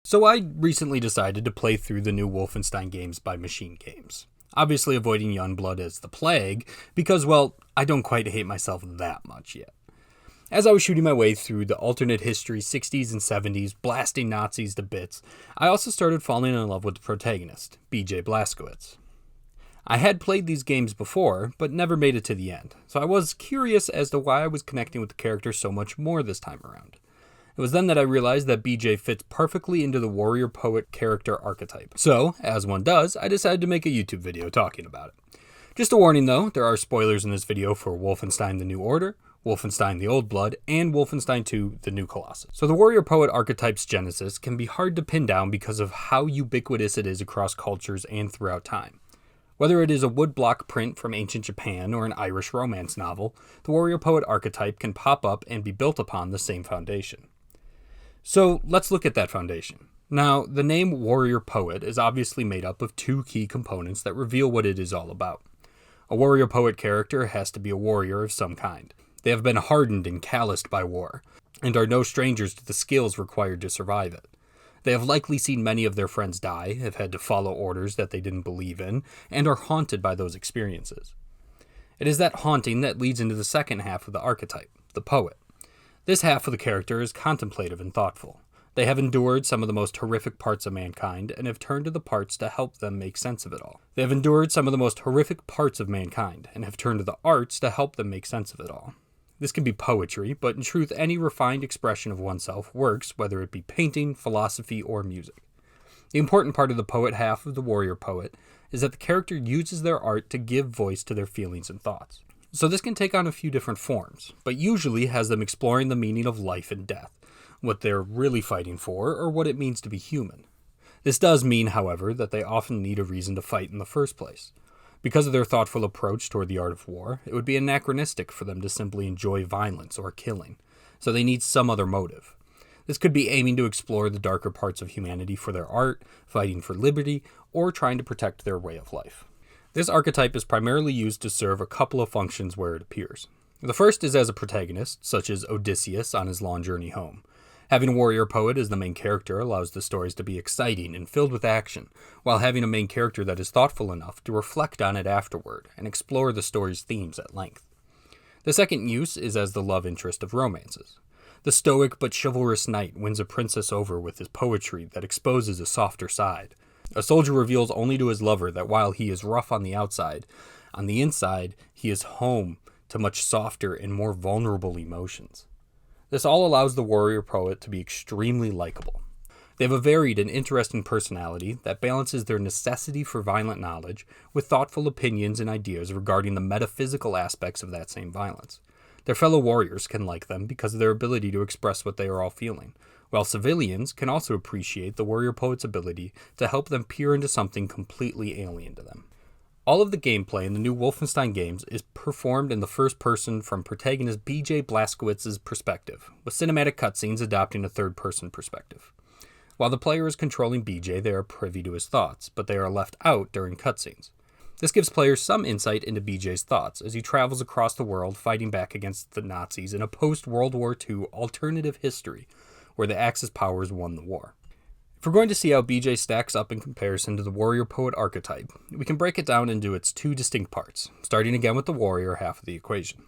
So I recently decided to play through the new Wolfenstein games by Machine Games. Obviously avoiding Youngblood as the plague, because, well, I don't quite hate myself that much yet. As I was shooting my way through the alternate history 60s and 70s, blasting Nazis to bits, I also started falling in love with the protagonist, BJ Blazkowicz. I had played these games before, but never made it to the end, so I was curious as to why I was connecting with the character so much more this time around. It was then that I realized that BJ fits perfectly into the warrior-poet character archetype. So, as one does, I decided to make a YouTube video talking about it. Just a warning though, there are spoilers in this video for Wolfenstein: The New Order, Wolfenstein: The Old Blood, and Wolfenstein 2: The New Colossus. So the warrior-poet archetype's genesis can be hard to pin down because of how ubiquitous it is across cultures and throughout time. Whether it is a woodblock print from ancient Japan or an Irish romance novel, the warrior-poet archetype can pop up and be built upon the same foundation. So let's look at that foundation. Now, the name warrior poet is obviously made up of two key components that reveal what it is all about. A warrior poet character has to be a warrior of some kind. They have been hardened and calloused by war, and are no strangers to the skills required to survive it. They have likely seen many of their friends die, have had to follow orders that they didn't believe in, and are haunted by those experiences. It is that haunting that leads into the second half of the archetype, the poet. This half of the character is contemplative and thoughtful. They have endured some of the most horrific parts of mankind and have turned to the parts to help them make sense of it all. They have endured some of the most horrific parts of mankind and have turned to the arts to help them make sense of it all. This can be poetry, but in truth, any refined expression of oneself works, whether it be painting, philosophy, or music. The important part of the poet half of the warrior poet is that the character uses their art to give voice to their feelings and thoughts. So this can take on a few different forms, but usually has them exploring the meaning of life and death, what they're really fighting for, or what it means to be human. This does mean, however, that they often need a reason to fight in the first place. Because of their thoughtful approach toward the art of war, it would be anachronistic for them to simply enjoy violence or killing, so they need some other motive. This could be aiming to explore the darker parts of humanity for their art, fighting for liberty, or trying to protect their way of life. This archetype is primarily used to serve a couple of functions where it appears. The first is as a protagonist, such as Odysseus on his long journey home. Having a warrior poet as the main character allows the stories to be exciting and filled with action, while having a main character that is thoughtful enough to reflect on it afterward and explore the story's themes at length. The second use is as the love interest of romances. The stoic but chivalrous knight wins a princess over with his poetry that exposes a softer side. A soldier reveals only to his lover that while he is rough on the outside, on the inside he is home to much softer and more vulnerable emotions. This all allows the warrior poet to be extremely likable. They have a varied and interesting personality that balances their necessity for violent knowledge with thoughtful opinions and ideas regarding the metaphysical aspects of that same violence. Their fellow warriors can like them because of their ability to express what they are all feeling, while civilians can also appreciate the warrior poet's ability to help them peer into something completely alien to them. All of the gameplay in the new Wolfenstein games is performed in the first person from protagonist BJ Blazkowicz's perspective, with cinematic cutscenes adopting a third-person perspective. While the player is controlling BJ, they are privy to his thoughts, but they are left out during cutscenes. This gives players some insight into BJ's thoughts as he travels across the world fighting back against the Nazis in a post-World War II alternative history, where the Axis powers won the war. If we're going to see how BJ stacks up in comparison to the warrior-poet archetype, we can break it down into its two distinct parts, starting again with the warrior half of the equation.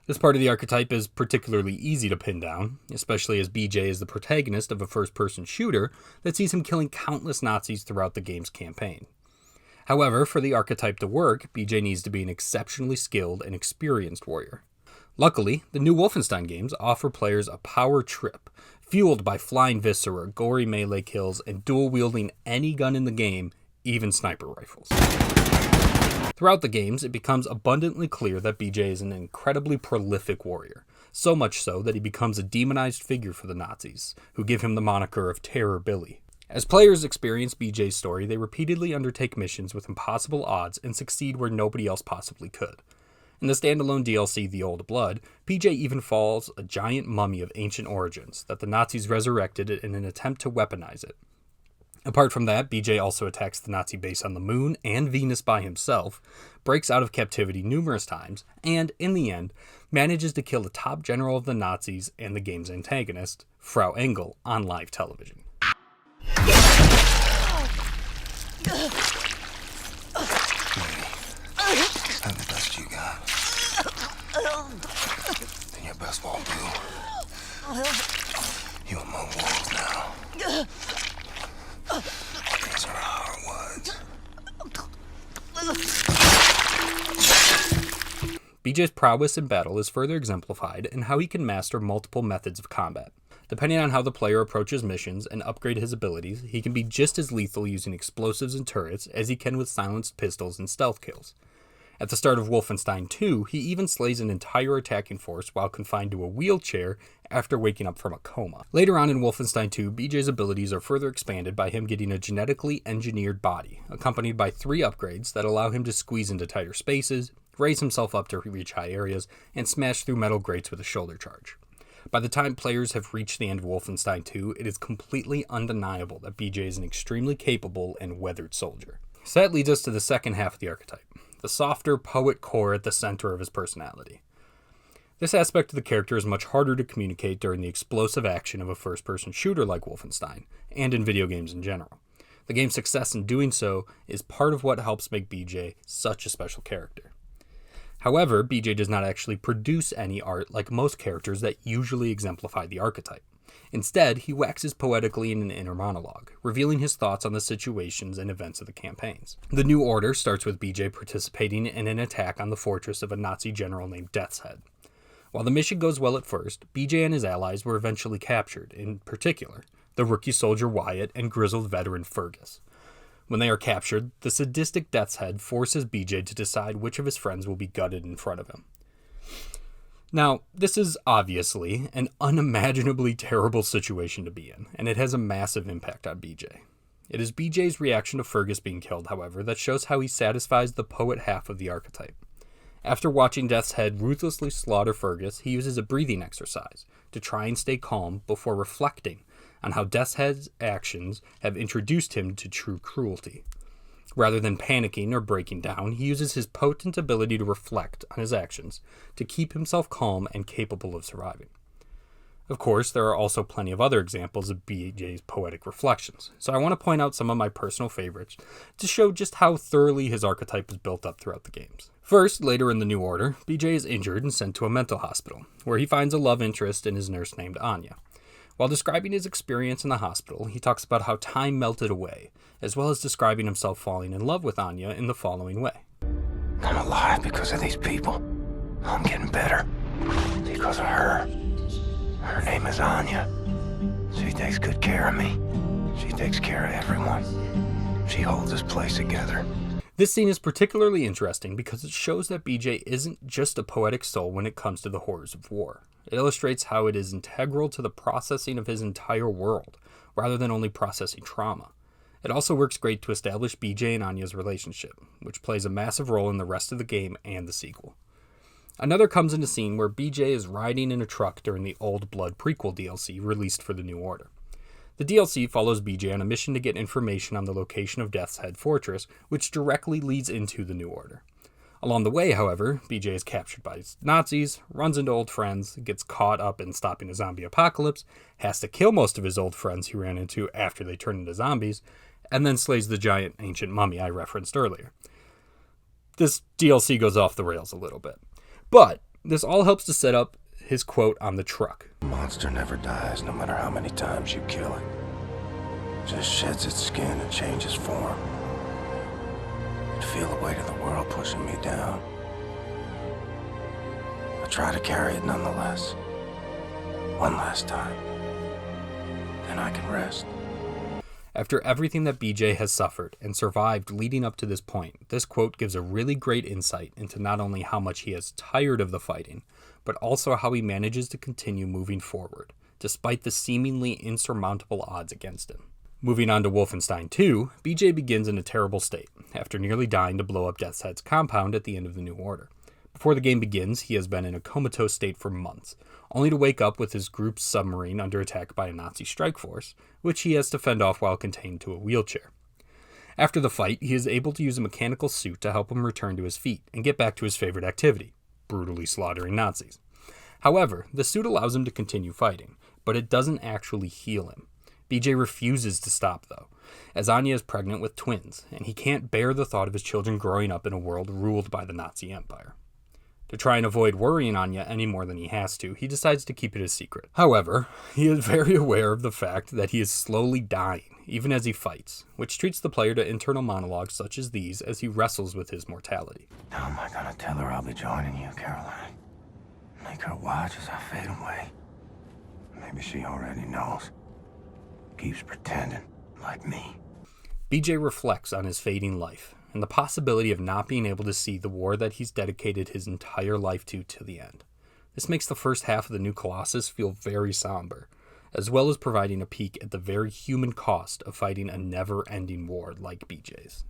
This part of the archetype is particularly easy to pin down, especially as BJ is the protagonist of a first-person shooter that sees him killing countless Nazis throughout the game's campaign. However, for the archetype to work, BJ needs to be an exceptionally skilled and experienced warrior. Luckily, the new Wolfenstein games offer players a power trip, fueled by flying viscera, gory melee kills, and dual-wielding any gun in the game, even sniper rifles. Throughout the games, it becomes abundantly clear that BJ is an incredibly prolific warrior, so much so that he becomes a demonized figure for the Nazis, who give him the moniker of Terror Billy. As players experience BJ's story, they repeatedly undertake missions with impossible odds and succeed where nobody else possibly could. In the standalone DLC The Old Blood, BJ even falls a giant mummy of ancient origins that the Nazis resurrected in an attempt to weaponize it. Apart from that, BJ also attacks the Nazi base on the Moon and Venus by himself, breaks out of captivity numerous times, and, in the end, manages to kill the top general of the Nazis and the game's antagonist, Frau Engel, on live television. That the best you got? Then your best won't do. You among wolves now. These are our woods. BJ's prowess in battle is further exemplified in how he can master multiple methods of combat. Depending on how the player approaches missions and upgrade his abilities, he can be just as lethal using explosives and turrets as he can with silenced pistols and stealth kills. At the start of Wolfenstein 2, he even slays an entire attacking force while confined to a wheelchair after waking up from a coma. Later on in Wolfenstein 2, BJ's abilities are further expanded by him getting a genetically engineered body, accompanied by 3 upgrades that allow him to squeeze into tighter spaces, raise himself up to reach high areas, and smash through metal grates with a shoulder charge. By the time players have reached the end of Wolfenstein 2, it is completely undeniable that BJ is an extremely capable and weathered soldier. So that leads us to the second half of the archetype, the softer poet core at the center of his personality. This aspect of the character is much harder to communicate during the explosive action of a first-person shooter like Wolfenstein, and in video games in general. The game's success in doing so is part of what helps make BJ such a special character. However, BJ does not actually produce any art like most characters that usually exemplify the archetype. Instead, he waxes poetically in an inner monologue, revealing his thoughts on the situations and events of the campaigns. The New Order starts with BJ participating in an attack on the fortress of a Nazi general named Death's Head. While the mission goes well at first, BJ and his allies were eventually captured, in particular, the rookie soldier Wyatt and grizzled veteran Fergus. When they are captured, the sadistic Death's Head forces BJ to decide which of his friends will be gutted in front of him. Now, this is obviously an unimaginably terrible situation to be in, and it has a massive impact on BJ. It is BJ's reaction to Fergus being killed, however, that shows how he satisfies the poet half of the archetype. After watching Death's Head ruthlessly slaughter Fergus, he uses a breathing exercise to try and stay calm before reflecting on how Death's Head's actions have introduced him to true cruelty. Rather than panicking or breaking down, he uses his potent ability to reflect on his actions to keep himself calm and capable of surviving. Of course, there are also plenty of other examples of BJ's poetic reflections, so I want to point out some of my personal favorites to show just how thoroughly his archetype is built up throughout the games. First, later in the New Order, BJ is injured and sent to a mental hospital, where he finds a love interest in his nurse named Anya. While describing his experience in the hospital, he talks about how time melted away, as well as describing himself falling in love with Anya in the following way. I'm alive because of these people. I'm getting better because of her. Her name is Anya. She takes good care of me. She takes care of everyone. She holds this place together. This scene is particularly interesting because it shows that BJ isn't just a poetic soul when it comes to the horrors of war. It illustrates how it is integral to the processing of his entire world, rather than only processing trauma. It also works great to establish BJ and Anya's relationship, which plays a massive role in the rest of the game and the sequel. Another comes in a scene where BJ is riding in a truck during the Old Blood prequel DLC released for the New Order. The DLC follows BJ on a mission to get information on the location of Death's Head Fortress, which directly leads into the New Order. Along the way, however, BJ is captured by Nazis, runs into old friends, gets caught up in stopping a zombie apocalypse, has to kill most of his old friends he ran into after they turned into zombies, and then slays the giant ancient mummy I referenced earlier. This DLC goes off the rails a little bit. But this all helps to set up his quote on the truck. A monster never dies, no matter how many times you kill it. It just sheds its skin and changes form. I feel the weight of the world pushing me down. I try to carry it nonetheless. One last time. Then I can rest. After everything that BJ has suffered and survived leading up to this point, this quote gives a really great insight into not only how much he is tired of the fighting, but also how he manages to continue moving forward, despite the seemingly insurmountable odds against him. Moving on to Wolfenstein 2, BJ begins in a terrible state, after nearly dying to blow up Death's Head's compound at the end of the New Order. Before the game begins, he has been in a comatose state for months, only to wake up with his group's submarine under attack by a Nazi strike force, which he has to fend off while contained to a wheelchair. After the fight, he is able to use a mechanical suit to help him return to his feet and get back to his favorite activity, brutally slaughtering Nazis. However, the suit allows him to continue fighting, but it doesn't actually heal him. BJ refuses to stop, though, as Anya is pregnant with twins, and he can't bear the thought of his children growing up in a world ruled by the Nazi Empire. To try and avoid worrying Anya any more than he has to, he decides to keep it a secret. However, he is very aware of the fact that he is slowly dying, even as he fights, which treats the player to internal monologues such as these as he wrestles with his mortality. How am I gonna tell her I'll be joining you, Caroline? Make her watch as I fade away. Maybe she already knows. Keeps pretending, like me. BJ reflects on his fading life, and the possibility of not being able to see the war that he's dedicated his entire life to the end. This makes the first half of the new Colossus feel very somber, as well as providing a peek at the very human cost of fighting a never-ending war like BJ's.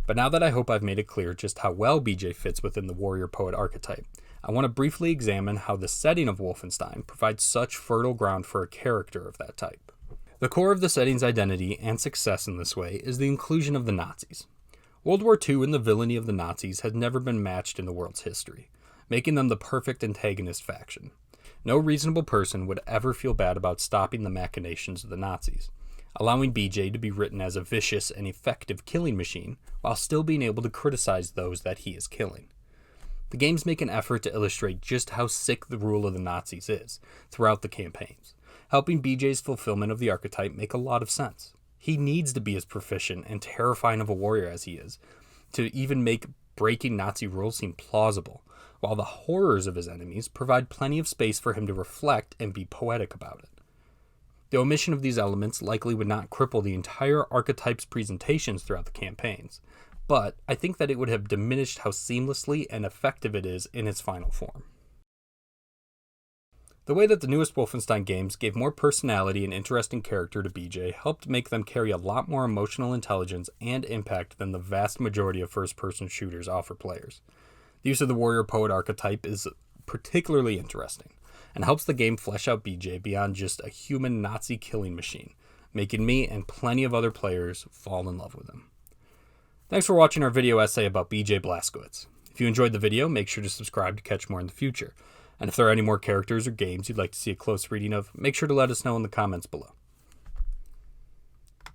But now that I hope I've made it clear just how well BJ fits within the warrior poet archetype, I want to briefly examine how the setting of Wolfenstein provides such fertile ground for a character of that type. The core of the setting's identity and success in this way is the inclusion of the Nazis. World War II and the villainy of the Nazis had never been matched in the world's history, making them the perfect antagonist faction. No reasonable person would ever feel bad about stopping the machinations of the Nazis, allowing BJ to be written as a vicious and effective killing machine while still being able to criticize those that he is killing. The games make an effort to illustrate just how sick the rule of the Nazis is throughout the campaigns, helping BJ's fulfillment of the archetype make a lot of sense. He needs to be as proficient and terrifying of a warrior as he is, to even make breaking Nazi rules seem plausible, while the horrors of his enemies provide plenty of space for him to reflect and be poetic about it. The omission of these elements likely would not cripple the entire archetype's presentations throughout the campaigns, but I think that it would have diminished how seamlessly and effective it is in its final form. The way that the newest Wolfenstein games gave more personality and interesting character to BJ helped make them carry a lot more emotional intelligence and impact than the vast majority of first-person shooters offer players. The use of the warrior poet archetype is particularly interesting, and helps the game flesh out BJ beyond just a human Nazi killing machine, making me and plenty of other players fall in love with him. Thanks for watching our video essay about BJ Blazkowicz. If you enjoyed the video, make sure to subscribe to catch more in the future. And if there are any more characters or games you'd like to see a close reading of, make sure to let us know in the comments below.